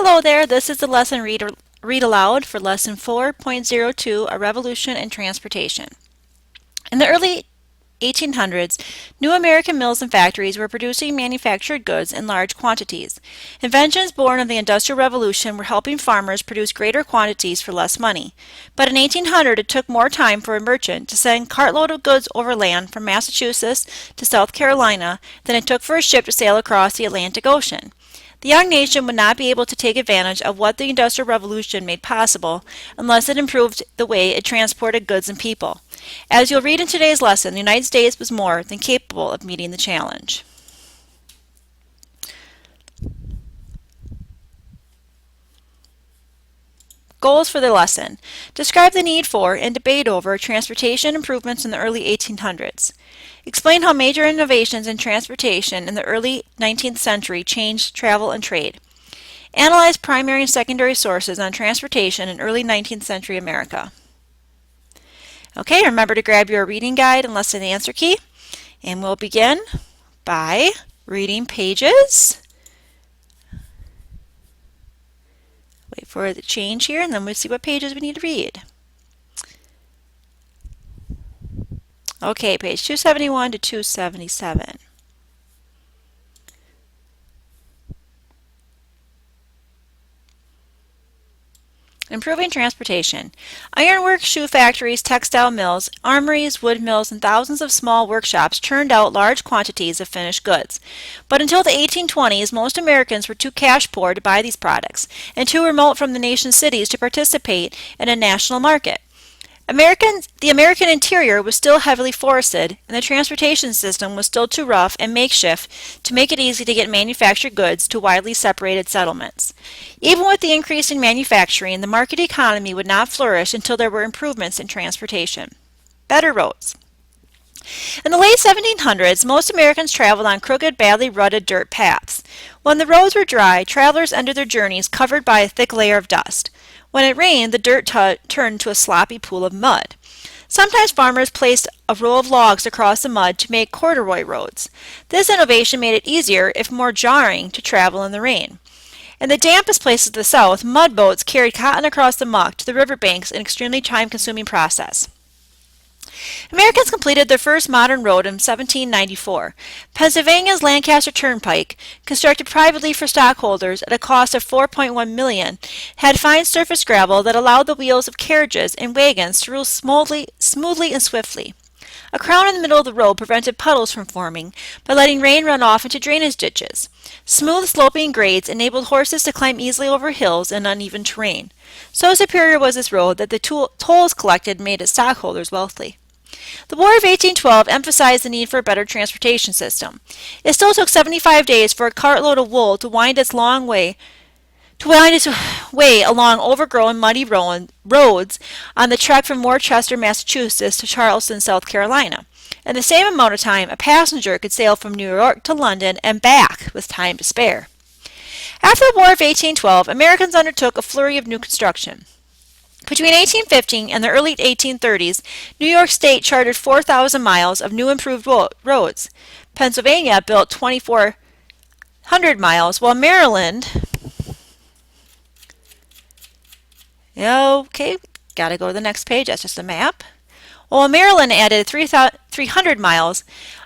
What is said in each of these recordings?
Hello there, this is the lesson read aloud for lesson 4.02, A Revolution in Transportation. In the early 1800s, new American mills and factories were producing manufactured goods in large quantities. Inventions born of the Industrial Revolution were helping farmers produce greater quantities for less money. But in 1800, it took more time for a merchant to send cartload of goods overland from Massachusetts to South Carolina than it took for a ship to sail across the Atlantic Ocean. The young nation would not be able to take advantage of what the Industrial Revolution made possible unless it improved the way it transported goods and people. As you'll read in today's lesson, the United States was more than capable of meeting the challenge. Goals for the lesson. Describe the need for and debate over transportation improvements in the early 1800s. Explain how major innovations in transportation in the early 19th century changed travel and trade. Analyze primary and secondary sources on transportation in early 19th century America. Okay, remember to grab your reading guide and lesson answer key. And we'll begin by reading pages. Wait for it to change here, and then we'll see what pages we need to read. Okay, page 271 to 277. Improving transportation. Ironworks, shoe factories, textile mills, armories, wood mills, and thousands of small workshops churned out large quantities of finished goods. But until the 1820s, most Americans were too cash poor to buy these products and too remote from the nation's cities to participate in a national market. The American interior was still heavily forested, and the transportation system was still too rough and makeshift to make it easy to get manufactured goods to widely separated settlements. Even with the increase in manufacturing, the market economy would not flourish until there were improvements in transportation. Better roads. In the late 1700s, most Americans traveled on crooked, badly rutted dirt paths. When the roads were dry, travelers ended their journeys covered by a thick layer of dust. When it rained, the dirt turned to a sloppy pool of mud. Sometimes farmers placed a row of logs across the mud to make corduroy roads. This innovation made it easier, if more jarring, to travel in the rain. In the dampest places of the South, mud boats carried cotton across the muck to the riverbanks, an extremely time-consuming process. Americans completed their first modern road in 1794. Pennsylvania's Lancaster Turnpike, constructed privately for stockholders at a cost of $4.1 million, had fine surface gravel that allowed the wheels of carriages and wagons to roll smoothly and swiftly. A crown in the middle of the road prevented puddles from forming by letting rain run off into drainage ditches. Smooth sloping grades enabled horses to climb easily over hills and uneven terrain. So superior was this road that the tolls collected made its stockholders wealthy. The War of 1812 emphasized the need for a better transportation system. It still took 75 days for a cartload of wool to wind its way along overgrown, muddy roads on the trek from Worcester, Massachusetts to Charleston, South Carolina. In the same amount of time, a passenger could sail from New York to London and back with time to spare. After the War of 1812, Americans undertook a flurry of new construction. Between 1850 and the early 1830s, New York State chartered 4,000 miles of new improved roads. Pennsylvania built 2,400 miles, while Maryland... Okay, gotta go to the next page, that's just a map. While Maryland added 300 miles,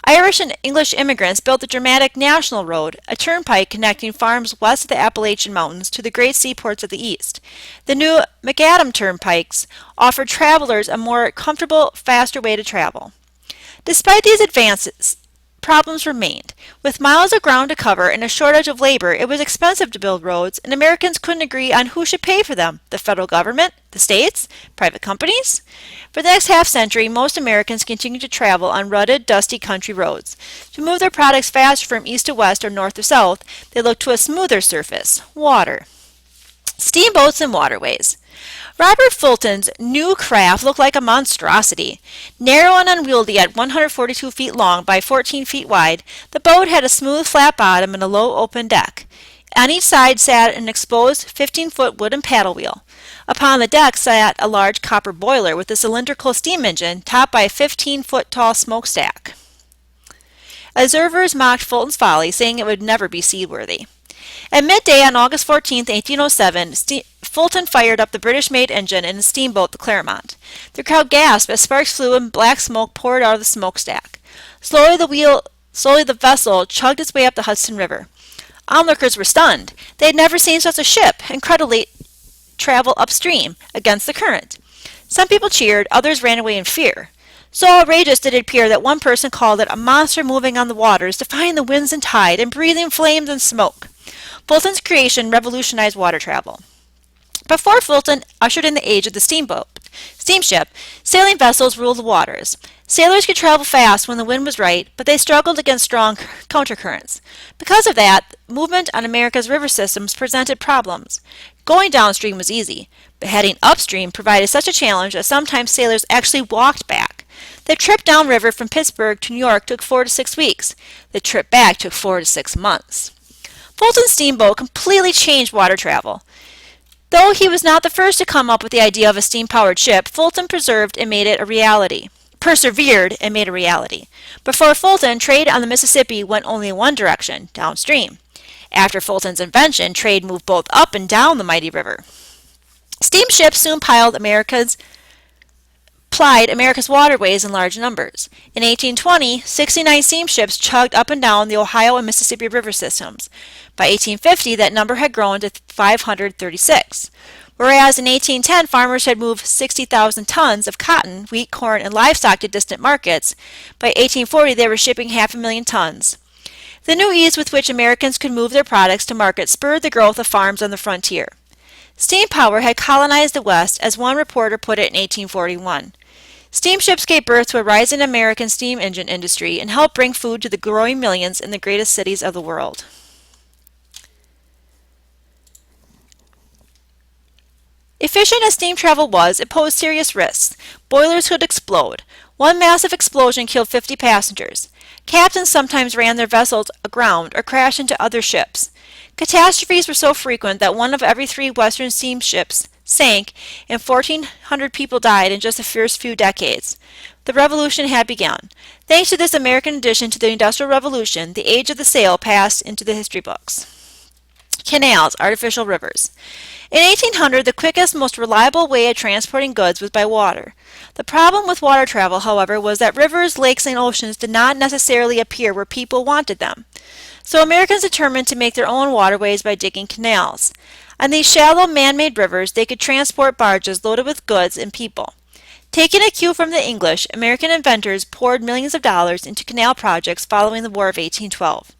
Irish and English immigrants built the dramatic National Road, a turnpike connecting farms west of the Appalachian Mountains to the great seaports of the east. The new McAdam turnpikes offered travelers a more comfortable, faster way to travel. Despite these advances, problems remained. With miles of ground to cover and a shortage of labor, it was expensive to build roads, and Americans couldn't agree on who should pay for them: the federal government, the states, private companies. For the next half-century, most Americans continued to travel on rutted, dusty country roads. To move their products faster from east to west or north to south, they looked to a smoother surface: water. Steamboats and waterways. Robert Fulton's new craft looked like a monstrosity. Narrow and unwieldy at 142 feet long by 14 feet wide, the boat had a smooth flat bottom and a low open deck. On each side sat an exposed 15-foot wooden paddle wheel. Upon the deck sat a large copper boiler with a cylindrical steam engine topped by a 15-foot tall smokestack. Observers mocked Fulton's folly, saying it would never be seaworthy. At midday on August 14, 1807, Fulton fired up the British-made engine in a steamboat, the Clermont. The crowd gasped as sparks flew and black smoke poured out of the smokestack. Slowly the vessel chugged its way up the Hudson River. Onlookers were stunned. They had never seen such a ship incredibly travel upstream against the current. Some people cheered, others ran away in fear. So outrageous did it appear that one person called it a monster moving on the waters, defying the winds and tide, and breathing flames and smoke. Fulton's creation revolutionized water travel. Before Fulton ushered in the age of the steamship, sailing vessels ruled the waters. Sailors could travel fast when the wind was right, but they struggled against strong countercurrents. Because of that, movement on America's river systems presented problems. Going downstream was easy, but heading upstream provided such a challenge that sometimes sailors actually walked back. The trip downriver from Pittsburgh to New York took 4 to 6 weeks. The trip back took 4 to 6 months. Fulton's steamboat completely changed water travel. Though he was not the first to come up with the idea of a steam-powered ship, Fulton persevered and made it a reality. Before Fulton, trade on the Mississippi went only in one direction, downstream. After Fulton's invention, trade moved both up and down the mighty river. Steamships soon plied America's waterways in large numbers. In 1820, 69 steamships chugged up and down the Ohio and Mississippi river systems. By 1850, that number had grown to 536. Whereas in 1810, farmers had moved 60,000 tons of cotton, wheat, corn, and livestock to distant markets, by 1840 they were shipping 500,000 tons. The new ease with which Americans could move their products to market spurred the growth of farms on the frontier. Steam power had colonized the West, as one reporter put it in 1841. Steamships gave birth to a rising American steam engine industry and helped bring food to the growing millions in the greatest cities of the world. Efficient as steam travel was, it posed serious risks. Boilers could explode. One massive explosion killed 50 passengers. Captains sometimes ran their vessels aground or crashed into other ships. Catastrophes were so frequent that 1 of every 3 Western steamships sank, and 1,400 people died in just the first few decades. The revolution had begun. Thanks to this American addition to the Industrial Revolution, the age of the sail passed into the history books. Canals, artificial rivers. In 1800, the quickest, most reliable way of transporting goods was by water. The problem with water travel, however, was that rivers, lakes, and oceans did not necessarily appear where people wanted them. So Americans determined to make their own waterways by digging canals. On these shallow, man-made rivers, they could transport barges loaded with goods and people. Taking a cue from the English, American inventors poured millions of dollars into canal projects following the War of 1812.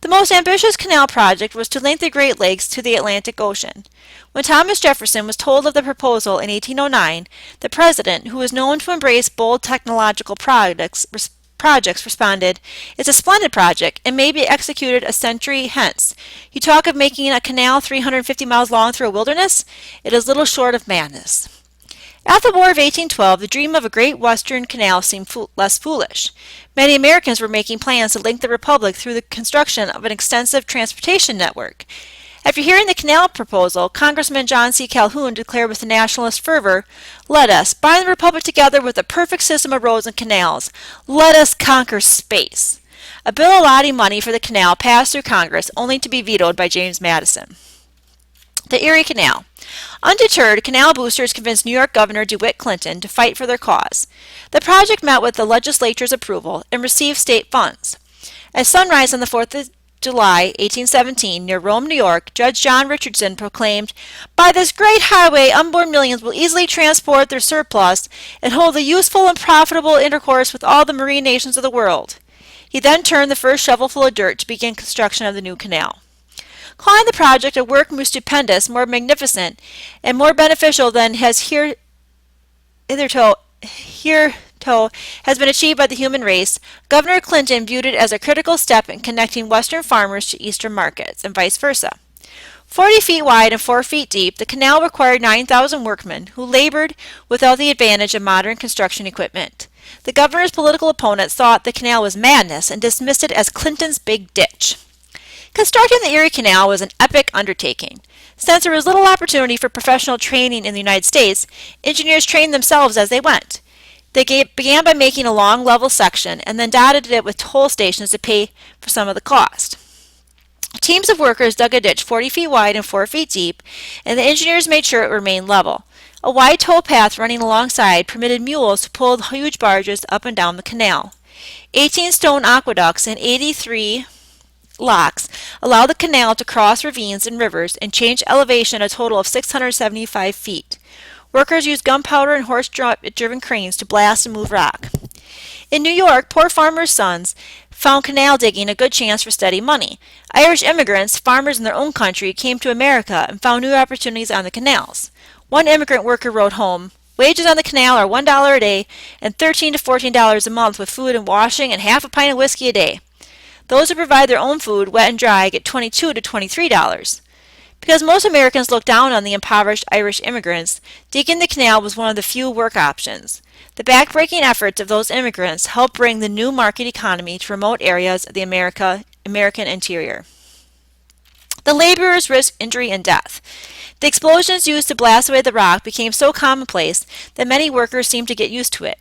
The most ambitious canal project was to link the Great Lakes to the Atlantic Ocean. When Thomas Jefferson was told of the proposal in 1809, the president, who was known to embrace bold technological projects, responded, "It's a splendid project and may be executed a century hence. You talk of making a canal 350 miles long through a wilderness? It is little short of madness." After the War of 1812, the dream of a great western canal seemed less foolish. Many Americans were making plans to link the Republic through the construction of an extensive transportation network. After hearing the canal proposal, Congressman John C. Calhoun declared with nationalist fervor, "Let us bind the Republic together with a perfect system of roads and canals. Let us conquer space." A bill allotting money for the canal passed through Congress, only to be vetoed by James Madison. The Erie Canal. Undeterred, canal boosters convinced New York Governor DeWitt Clinton to fight for their cause. The project met with the legislature's approval and received state funds. At sunrise on the 4th of July, 1817, near Rome, New York, Judge John Richardson proclaimed, "By this great highway, unborn millions will easily transport their surplus and hold a useful and profitable intercourse with all the marine nations of the world." He then turned the first shovelful of dirt to begin construction of the new canal. Calling the project a work more stupendous, more magnificent, and more beneficial than has hitherto has been achieved by the human race, Governor Clinton viewed it as a critical step in connecting Western farmers to Eastern markets, and vice versa. 40 feet wide and 4 feet deep, the canal required 9,000 workmen who labored without the advantage of modern construction equipment. The governor's political opponents thought the canal was madness and dismissed it as Clinton's big ditch. Constructing the Erie Canal was an epic undertaking. Since there was little opportunity for professional training in the United States, engineers trained themselves as they went. They began by making a long level section and then dotted it with toll stations to pay for some of the cost. Teams of workers dug a ditch 40 feet wide and 4 feet deep, and the engineers made sure it remained level. A wide tow path running alongside permitted mules to pull huge barges up and down the canal. 18 stone aqueducts and 83 locks allow the canal to cross ravines and rivers and change elevation a total of 675 feet. Workers used gunpowder and horse-driven cranes to blast and move rock. In New York, poor farmers' sons found canal digging a good chance for steady money. Irish immigrants, farmers in their own country, came to America and found new opportunities on the canals. One immigrant worker wrote home, "Wages on the canal are $1 a day and $13 to $14 a month with food and washing and half a pint of whiskey a day. Those who provide their own food, wet and dry, get $22 to $23. Because most Americans looked down on the impoverished Irish immigrants, digging the canal was one of the few work options. The backbreaking efforts of those immigrants helped bring the new market economy to remote areas of the American interior. The laborers risked injury and death. The explosions used to blast away the rock became so commonplace that many workers seemed to get used to it.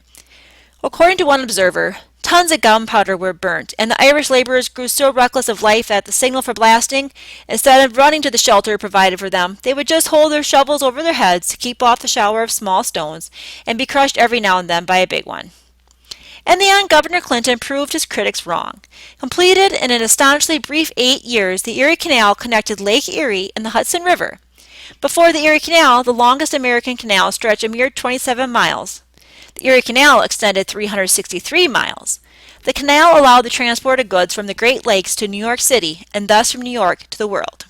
According to one observer, tons of gunpowder were burnt, and the Irish laborers grew so reckless of life that at the signal for blasting, instead of running to the shelter provided for them, they would just hold their shovels over their heads to keep off the shower of small stones and be crushed every now and then by a big one. In the end, Governor Clinton proved his critics wrong. Completed in an astonishingly brief 8 years, the Erie Canal connected Lake Erie and the Hudson River. Before the Erie Canal, the longest American canal stretched a mere 27 miles. The Erie Canal extended 363 miles. The canal allowed the transport of goods from the Great Lakes to New York City, and thus from New York to the world.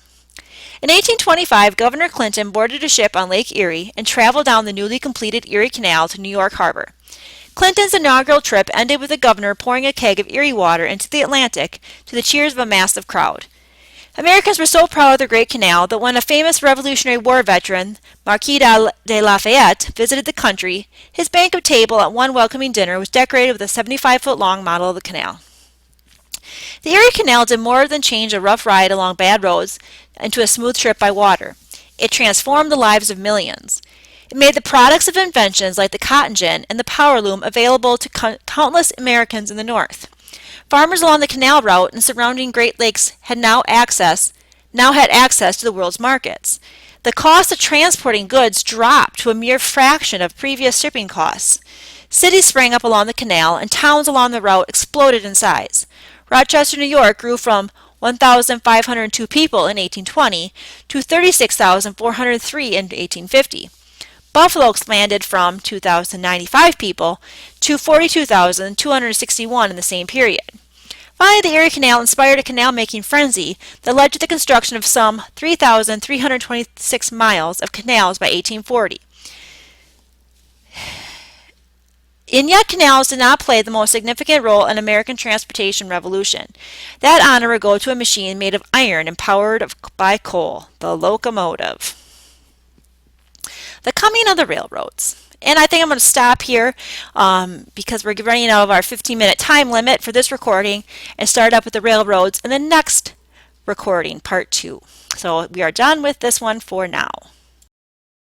In 1825, Governor Clinton boarded a ship on Lake Erie and traveled down the newly completed Erie Canal to New York Harbor. Clinton's inaugural trip ended with the governor pouring a keg of Erie water into the Atlantic to the cheers of a massive crowd. Americans were so proud of the Great Canal that when a famous Revolutionary War veteran, Marquis de Lafayette, visited the country, his banquet table at one welcoming dinner was decorated with a 75-foot-long model of the canal. The Erie Canal did more than change a rough ride along bad roads into a smooth trip by water. It transformed the lives of millions. It made the products of inventions like the cotton gin and the power loom available to countless Americans in the North. Farmers along the canal route and surrounding Great Lakes had now had access to the world's markets. The cost of transporting goods dropped to a mere fraction of previous shipping costs. Cities sprang up along the canal, and towns along the route exploded in size. Rochester, New York grew from 1,502 people in 1820 to 36,403 in 1850. Buffalo expanded from 2,095 people to 42,261 in the same period. Finally, the Erie Canal inspired a canal-making frenzy that led to the construction of some 3,326 miles of canals by 1840. And yet canals did not play the most significant role in American transportation revolution. That honor would go to a machine made of iron and powered by coal, the locomotive. The coming of the railroads. And I think I'm going to stop here because we're running out of our 15-minute time limit for this recording and start up with the railroads in the next recording, part 2. So we are done with this one for now.